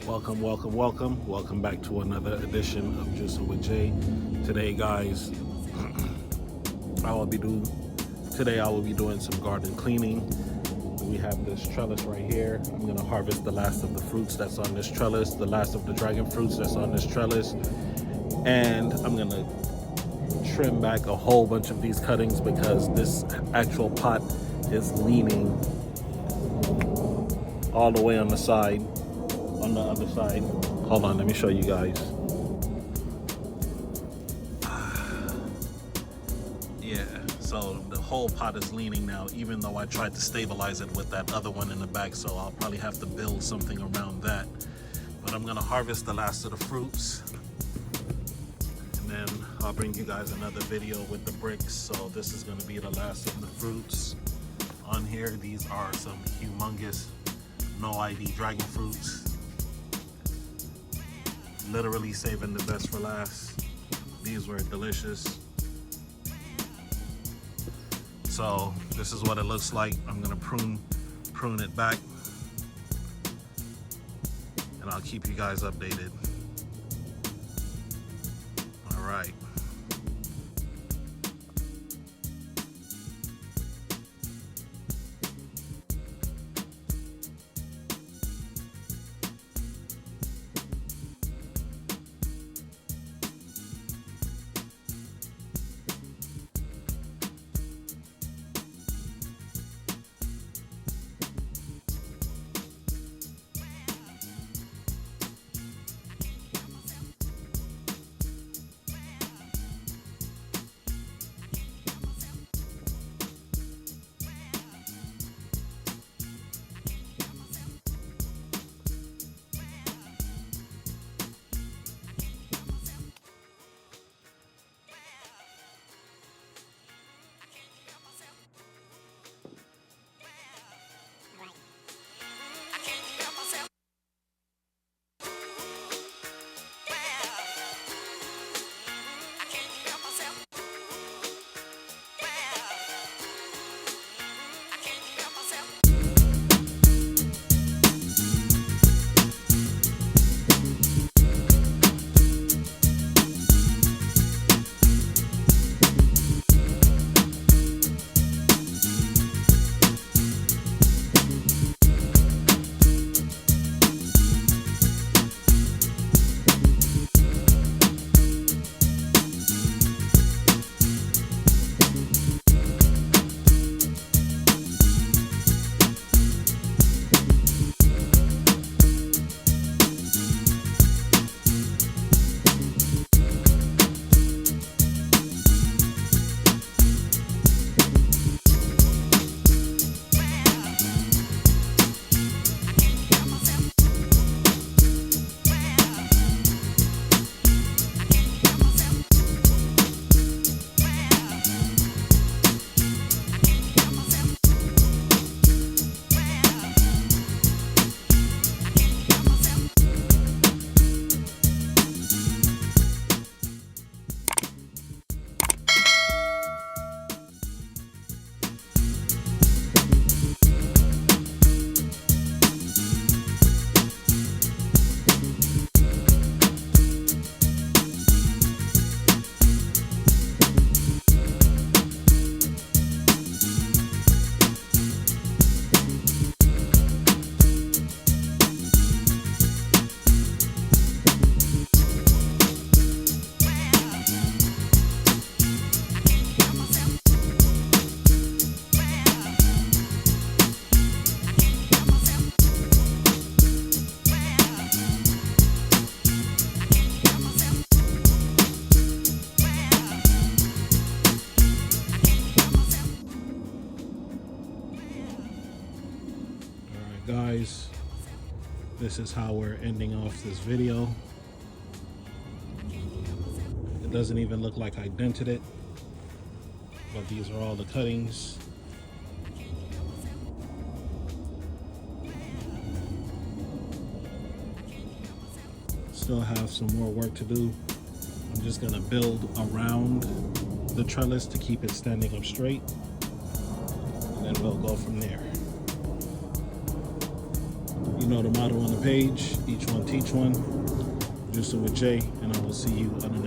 Welcome back to another edition of Juicing with Jay. Today, guys, I will be doing some garden cleaning. We have this trellis right here. I'm gonna harvest the last of the fruits that's on this trellis, the last of the dragon fruits that's on this trellis, and I'm gonna trim back a whole bunch of these cuttings because this actual pot is leaning all the way on the side. On the other side, hold on, let me show you guys. Yeah, so the whole pot is leaning now, even though I tried to stabilize it with that other one in the back, so I'll probably have to build something around that. But I'm gonna harvest the last of the fruits, and then I'll bring you guys another video with the bricks. So this is gonna be the last of the fruits on here. These are some humongous no ID dragon fruits. Literally saving the best for last. These were delicious. So this is what it looks like. I'm gonna prune it back, and I'll keep you guys updated. All right. Guys, this is how we're ending off this video. It doesn't even look like I dented it, but these are all the cuttings. Still have some more work to do. I'm just gonna build around the trellis to keep it standing up straight, and then we'll go from there. You know the motto on the page, each one teach one. Juicing with Jay, and I will see you on the